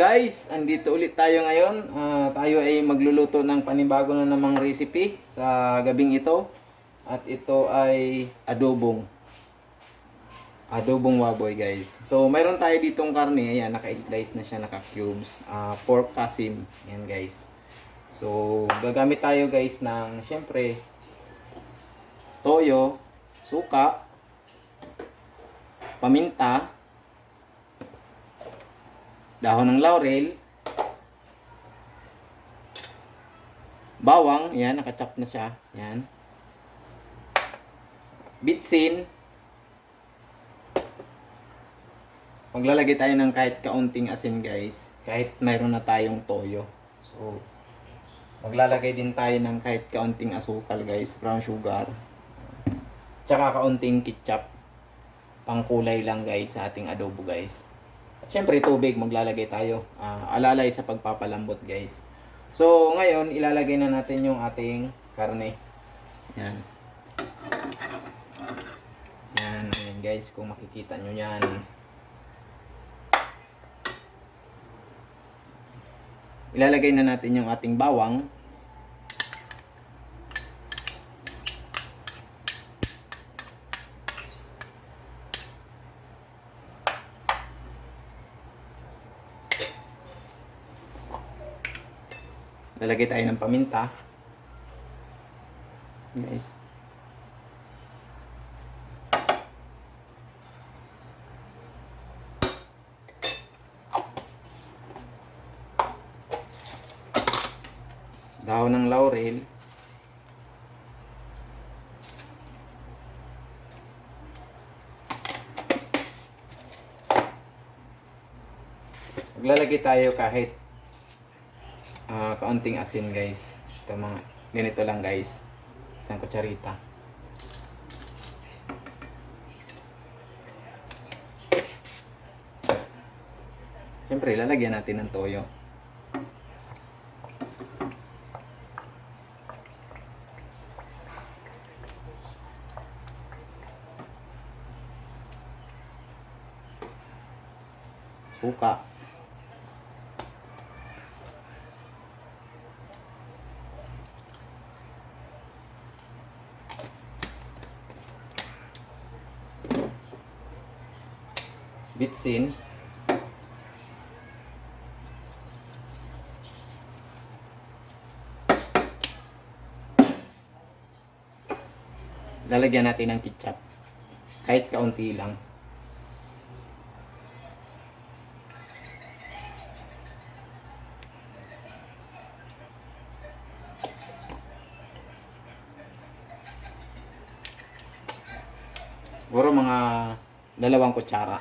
guys, andito ulit tayo ngayon. Tayo ay magluluto ng panibago na namang recipe sa gabing ito. At ito ay adobong baboy guys. So mayroon tayo ditong karne, ayan, naka-slice na siya, naka-cubes. Pork kasim, ayan guys. So gagamit tayo guys ng syempre toyo, suka, paminta, dahon ng laurel, bawang, yan, nakachop na siya, yan. Bitsin. Maglalagay tayo ng kahit kaunting asin guys, kahit mayroon na tayong toyo. So, maglalagay din tayo ng kahit kaunting asukal guys, brown sugar. Tsaka kaunting ketchup. Pangkulay lang guys sa ating adobo guys. At syempre tubig maglalagay tayo. Alalay sa pagpapalambot guys. So ngayon ilalagay na natin yung ating karne. Yan. Yan, yan guys, kung makikita nyo yan. Ilalagay na natin yung ating bawang. Lalagay tayo ng paminta. Guys. Dahon ng laurel. Maglalagay tayo kahit kaunting asin guys. Ito mga ganito lang guys. Isang kutsarita. Siyempre lalagyan natin ng toyo. Suka. Bitsin. Lalagyan natin ng ketchup. Kahit kaunti lang. Siguro mga 2 kutsara.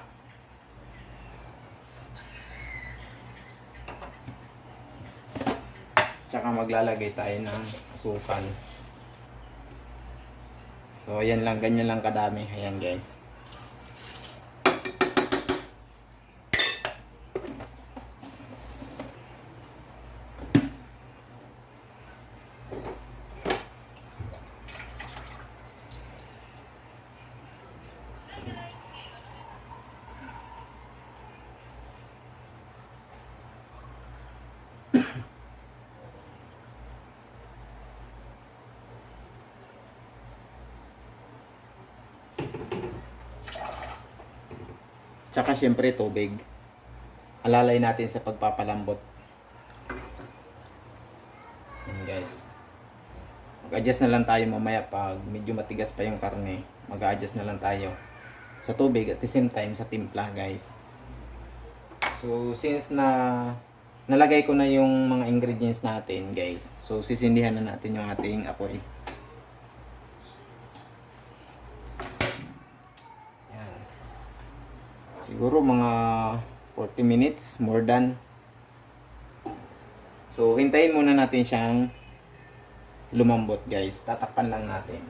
Tsaka maglalagay tayo ng asukal. So ayan lang, ganyan lang kadami. Ayan guys. Tsaka syempre tubig. Alalay natin sa pagpapalambot. Yan guys. Mag-adjust na lang tayo mamaya pag medyo matigas pa yung karne. Mag-adjust na lang tayo sa tubig at the same time sa timpla guys. So since nalagay ko na yung mga ingredients natin guys. So sisindihan na natin yung ating apoy. Siguro mga 40 minutes, more than. So, hintayin muna natin siyang lumambot guys. Tatakpan lang natin.